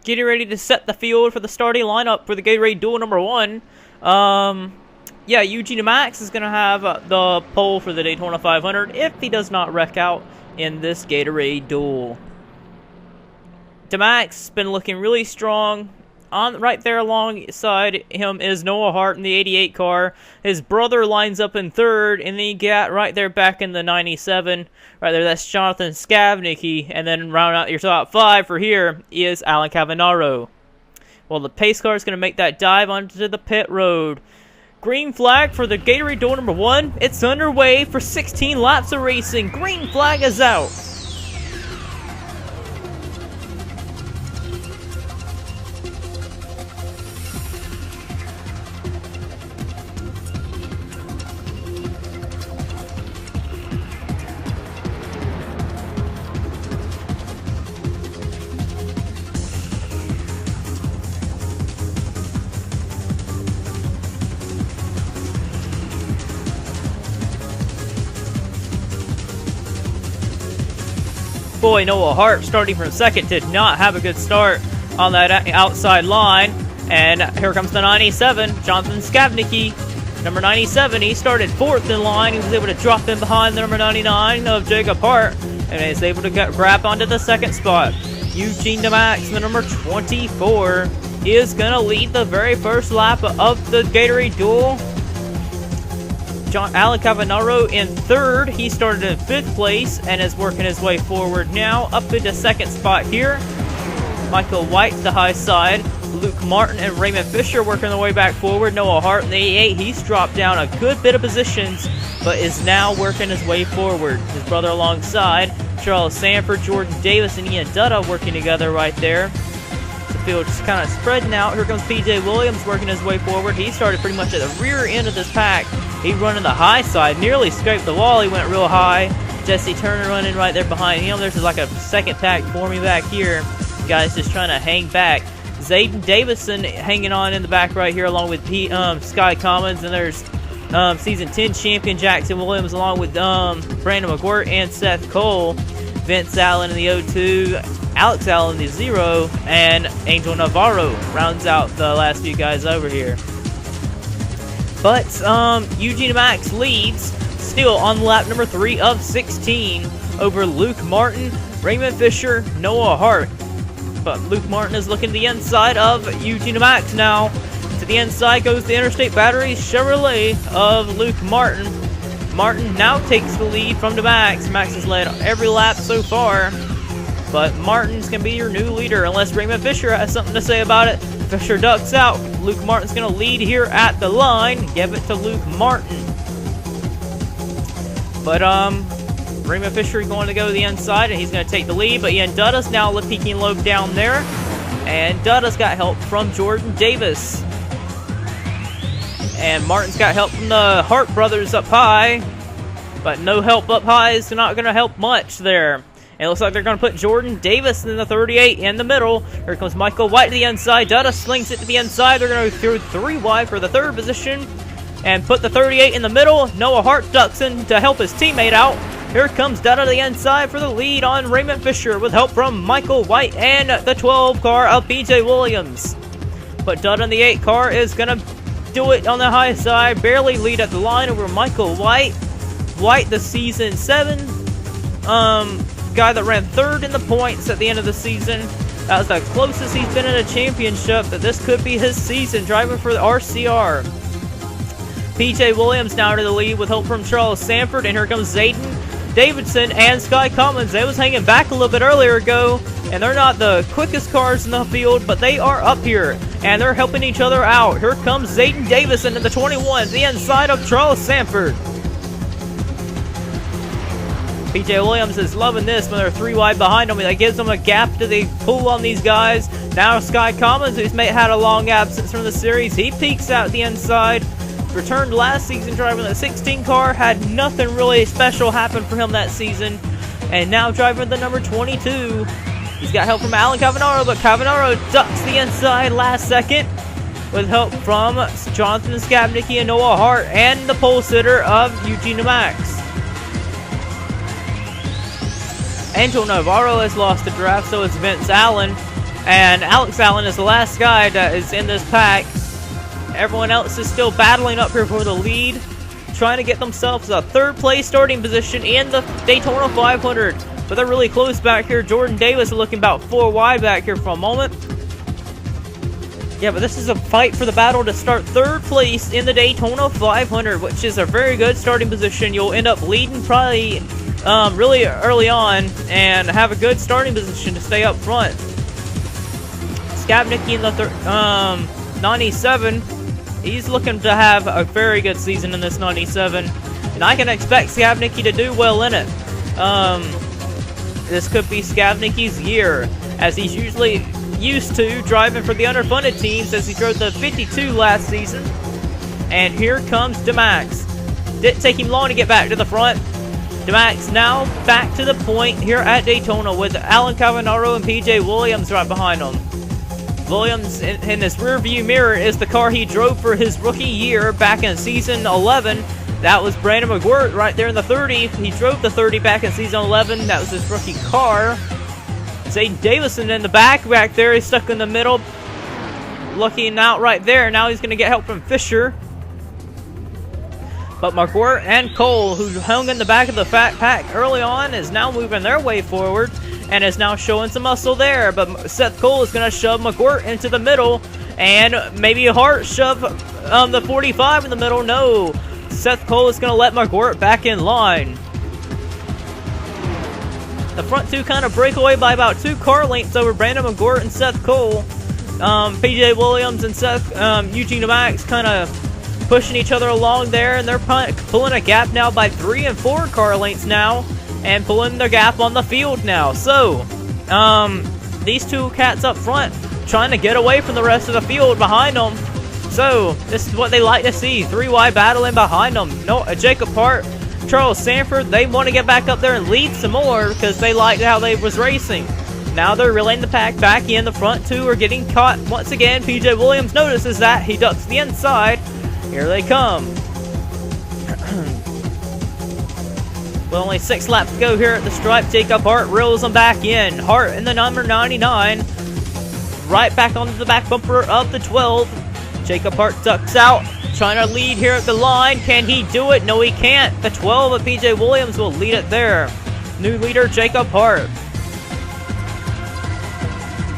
getting ready to set the field for the starting lineup for the Gatorade Duel number 1. Yeah, Eugene Demax is going to have the pole for the Daytona 500 if he does not wreck out in this Gatorade Duel. Demax has been looking really strong. Right there alongside him is Noah Hart in the 88 car. His brother lines up in 3rd, and then you got right there back in the 97. Right there, that's Jonathan Skavnicki. And then round out your top 5 for here is Alan Cavanaro. Well, the pace car is going to make that dive onto the pit road. Green flag for the Gatorade Duel number 1. It's underway for 16 laps of racing. Green flag is out. Boy, Noah Hart starting from 2nd did not have a good start on that outside line. And here comes the 97, Jonathan Skavnicki. Number 97, he started 4th in line. He was able to drop in behind the number 99 of Jacob Hart. And is able to grab onto the 2nd spot. Eugene Demax, the number 24, is going to lead the very first lap of the Gatorade Duel. Alan Cavanaro in 3rd. He started in 5th place and is working his way forward now up into 2nd spot here. Michael White to the high side. Luke Martin and Raymond Fisher working their way back forward. Noah Hart in the 88. He's dropped down a good bit of positions, but is now working his way forward. His brother alongside. Charles Sanford, Jordan Davis, and Ian Dutta working together right there. The field just kind of spreading out. Here comes PJ Williams working his way forward. He started pretty much at the rear end of this pack. He running the high side, nearly scraped the wall. He went real high. Jesse Turner running right there behind him. There's like a 2nd pack forming back here. Guys just trying to hang back. Zayden Davison hanging on in the back right here along with Sky Commons. And there's Season 10 champion Jackson Williams along with Brandon McGuirt and Seth Cole. Vince Allen in the 02. Alex Allen in the 0. And Angel Navarro rounds out the last few guys over here. But Eugene Demax leads still on lap number 3 of 16 over Luke Martin, Raymond Fisher, Noah Hart. But Luke Martin is looking to the inside of Eugene Demax now. To the inside goes the Interstate Battery Chevrolet of Luke Martin. Martin now takes the lead from Demax. Max has led every lap so far. But Martin's going to be your new leader unless Raymond Fisher has something to say about it. Fisher ducks out. Luke Martin's going to lead here at the line. Give it to Luke Martin. But Raymond Fisher going to go to the inside, and he's going to take the lead. But Ian Dutta's now peeking low down there. And Dutta's got help from Jordan Davis. And Martin's got help from the Hart brothers up high. But no help up high is not going to help much there. And it looks like they're going to put Jordan Davis in the 38 in the middle. Here comes Michael White to the inside. Dutta slings it to the inside. They're going to go through 3 wide for the 3rd position. And put the 38 in the middle. Noah Hart ducks in to help his teammate out. Here comes Dutta to the inside for the lead on Raymond Fisher with help from Michael White and the 12 car of PJ Williams. But Dutta in the 8 car is going to do it on the high side. Barely lead at the line over Michael White. White, the season 7 guy that ran 3rd in the points at the end of the season. That was the closest he's been in a championship, that this could be his season, driving for the RCR. PJ Williams now to the lead with help from Charles Sanford, and here comes Zayden Davidson and Sky Commons. They was hanging back a little bit earlier ago, and they're not the quickest cars in the field, but they are up here, and they're helping each other out. Here comes Zayden Davison in the 21, the inside of Charles Sanford. PJ Williams is loving this when they're 3 wide behind him. That gives them a gap to the pull on these guys. Now Sky Commons, who's had a long absence from the series, he peeks out the inside. Returned last season driving the 16 car. Had nothing really special happen for him that season. And now driving the number 22. He's got help from Alan Cavanaro, but Cavanaro ducks the inside last second with help from Jonathan Skavnicki and Noah Hart and the pole sitter of Eugene Demax. Angel Navarro has lost the draft, so it's Vince Allen. And Alex Allen is the last guy that is in this pack. Everyone else is still battling up here for the lead, trying to get themselves a third place starting position in the Daytona 500. But they're really close back here. Jordan Davis looking about 4 wide back here for a moment. Yeah, but this is a fight for the battle to start third place in the Daytona 500, which is a very good starting position. You'll end up leading probably really early on and have a good starting position to stay up front. Skabnicki in the 97. He's looking to have a very good season in this 97, and I can expect Skabnicki to do well in it. This could be Skabnicki's year, as he's usually used to driving for the underfunded teams, as he drove the 52 last season. And here comes Demax. Didn't take him long to get back to the front. Demax now back to the point here at Daytona with Alan Cavanaro and PJ Williams right behind him. Williams in his rear view mirror is the car he drove for his rookie year back in season 11. That was Brandon McGirt right there in the 30. He drove the 30 back in season 11. That was his rookie car. Zayden Davison in the back there. He's stuck in the middle, looking out right there. Now he's going to get help from Fisher. But McGirt and Cole, who hung in the back of the fat pack early on, is now moving their way forward and is now showing some muscle there. But Seth Cole is going to shove McGirt into the middle, and maybe a Hart shove the 45 in the middle. No, Seth Cole is going to let McGirt back in line. The front two kind of break away by about 2 car lengths over Brandon McGirt and Seth Cole. PJ Williams and Eugene Demax kind of pushing each other along there, and they're pulling a gap now by 3 and 4 car lengths now, and pulling their gap on the field now. So, these two cats up front trying to get away from the rest of the field behind them. So, this is what they like to see. 3 wide battling behind them. No, Jacob Hart, Charles Sanford, they want to get back up there and lead some more because they liked how they was racing. Now they're relaying the pack back in. The front two are getting caught once again. PJ Williams notices that. He ducks the inside. Here they come. With only 6 laps to go here at the stripe, Jacob Hart reels them back in. Hart in the number 99. Right back onto the back bumper of the 12. Jacob Hart ducks out, trying to lead here at the line. Can he do it? No, he can't. The 12 of PJ Williams will lead it there. New leader, Jacob Hart.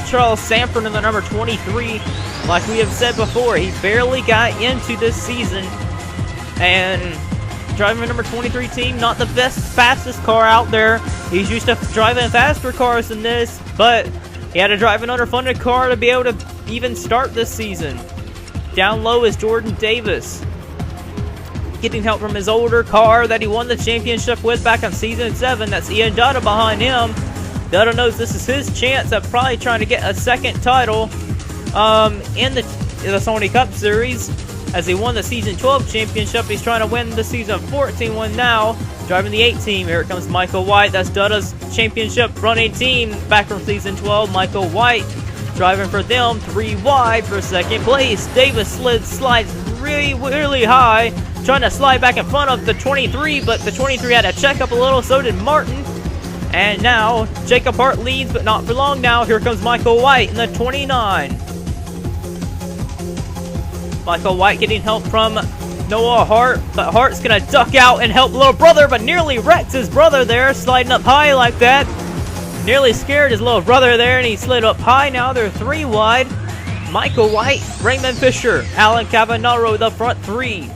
Charles Sanford in the number 23. Like we have said before, he barely got into this season. And driving the number 23 team, not the fastest car out there. He's used to driving faster cars than this, but he had to drive an underfunded car to be able to even start this season. Down low is Jordan Davis, getting help from his older car that he won the championship with back in season 7. That's Ian Dutta behind him. Dutta knows this is his chance of probably trying to get a second title in the Sony Cup Series, as he won the season 12 championship. He's trying to win the season 14 one now, driving the 8 team. Here comes Michael White. That's Dutta's championship running team back from season 12. Michael White driving for them 3 wide for second place. Davis slides really high, trying to slide back in front of the 23, but the 23 had to check up a little, so did Martin. And now Jacob Hart leads, but not for long now. Here comes Michael White in the 29. Michael White getting help from Noah Hart, but Hart's gonna duck out and help little brother, but nearly wrecks his brother there, sliding up high like that. Nearly scared his little brother there, and he slid up high. Now they're 3 wide. Michael White, Raymond Fisher, Alan Cavanaro, the front 3.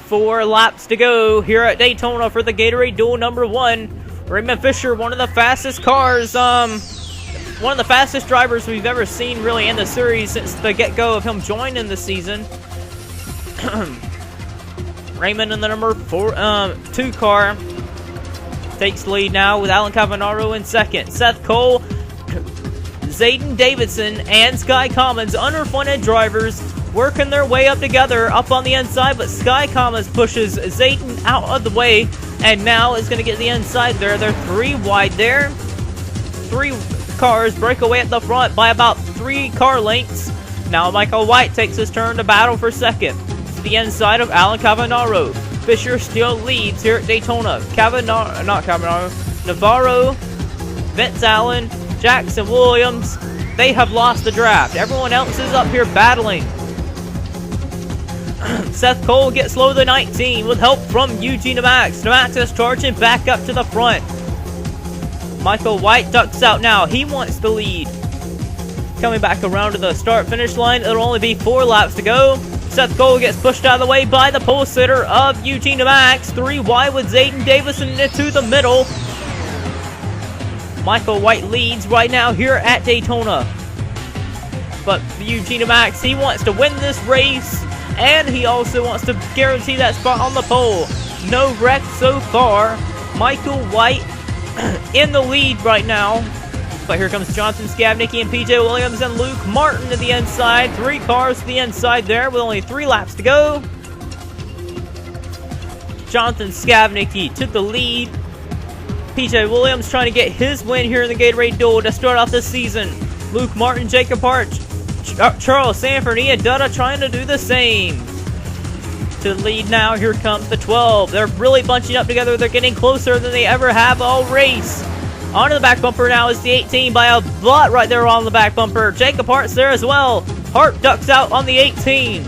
4 laps to go here at Daytona for the Gatorade Duel number 1. Raymond Fisher, one of the fastest cars, one of the fastest drivers we've ever seen really in the series since the get-go of him joining the season. Raymond in the number 2 car takes lead now with Alan Cavanaro in second. Seth Cole, Zayden Davidson, and Sky Commons, underfunded drivers, working their way up together up on the inside, but Sky Commons pushes Zayden out of the way, and now is going to get the inside there. They're 3 wide there. 3 cars break away at the front by about 3 car lengths. Now Michael White takes his turn to battle for second. To the inside of Alan Cavanaro. Fisher still leads here at Daytona. Navarro, Vince Allen, Jackson Williams, they have lost the draft. Everyone else is up here battling. Seth Cole gets low to 19 with help from Eugene Demax. Demax is charging back up to the front. Michael White ducks out now. He wants the lead. Coming back around to the start-finish line. It'll only be 4 laps to go. Seth Cole gets pushed out of the way by the pole sitter of Eugene Demax. 3 wide with Zayden Davison into the middle. Michael White leads right now here at Daytona. But Eugene Demax, he wants to win this race. And he also wants to guarantee that spot on the pole. No wreck so far. Michael White in the lead right now. But here comes Jonathan Skabnicki and PJ Williams and Luke Martin to the inside. 3 cars to the inside there with only 3 laps to go. Jonathan Skabnicki took the lead. PJ Williams trying to get his win here in the Gatorade Duel to start off the season. Luke Martin, Jacob Hart, Charles Sanford, Ian Dutta trying to do the same. To the lead now, here comes the 12. They're really bunching up together. They're getting closer than they ever have all race. Onto the back bumper now is the 18 by a lot right there on the back bumper. Jacob Hart's there as well. Hart ducks out on the 18.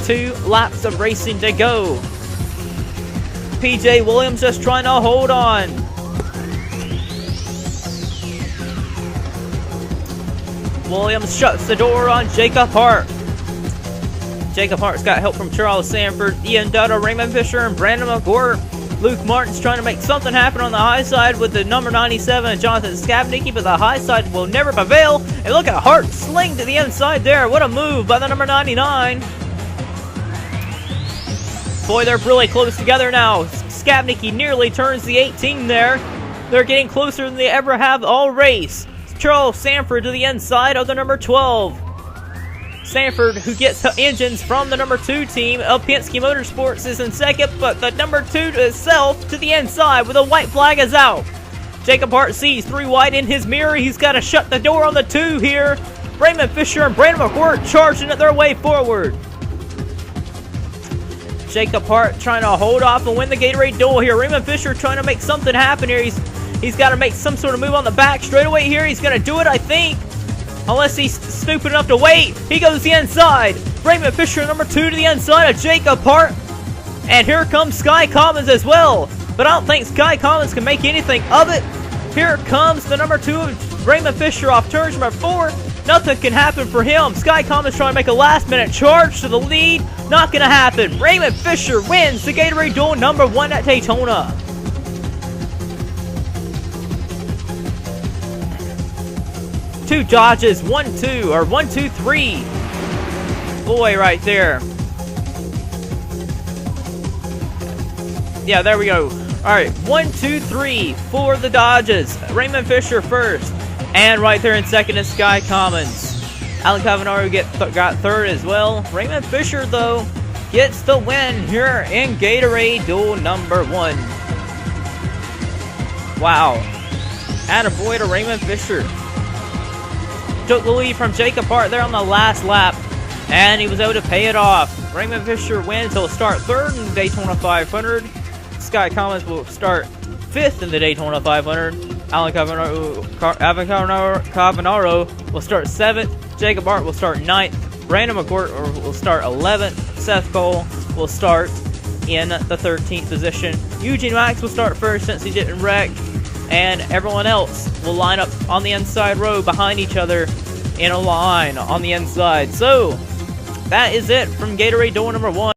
2 laps of racing to go. PJ Williams just trying to hold on. Williams shuts the door on Jacob Hart. Jacob Hart's got help from Charles Sanford, Ian Dutta, Raymond Fisher, and Brandon McGuire. Luke Martin's trying to make something happen on the high side with the number 97, Jonathan Skabnicki, but the high side will never prevail. And look at Hart sling to the inside there. What a move by the number 99. Boy, they're really close together now. Skabnicki nearly turns the 18 there. They're getting closer than they ever have all race. Charles Sanford to the inside of the number 12. Sanford, who gets engines from the number 2 team of Penske Motorsports, is in second, but the number 2 itself to the inside with a white flag is out. Jacob Hart sees 3 wide in his mirror. He's got to shut the door on the 2 here. Raymond Fisher and Brandon McGuire charging at their way forward. Jacob Hart trying to hold off and win the Gatorade Duel here. Raymond Fisher trying to make something happen here. He's got to make some sort of move on the back straightaway here. He's going to do it, I think. Unless he's stupid enough to wait. He goes the inside. Raymond Fisher, number 2 to the inside of Jacob Hart. And here comes Sky Commons as well. But I don't think Sky Commons can make anything of it. Here comes the number 2 of Raymond Fisher off turn number 4. Nothing can happen for him. Sky Commons trying to make a last-minute charge to the lead. Not going to happen. Raymond Fisher wins the Gatorade Duel number 1 at Daytona. Two Dodges, 1-2, or 1-2-3. Boy, right there. Yeah, there we go. Alright, 1-2-3 for the Dodges. Raymond Fisher first. And right there in second is Sky Commons. Alan Cavanaro got third as well. Raymond Fisher, though, gets the win here in Gatorade Duel number 1. Wow. Attaboy to Raymond Fisher. Took the lead from Jacob Hart there on the last lap, and he was able to pay it off. Raymond Fisher wins. He'll start 3rd in the Daytona 500. Sky Commons will start 5th in the Daytona 500. Alan Cavanaro will start 7th. Jacob Hart will start 9th. Brandon McGuire will start 11th. Seth Cole will start in the 13th position. Eugene Demax will start 1st since he didn't wreck. And everyone else will line up on the inside row behind each other in a line on the inside. So, that is it from Gatorade Duel number 1.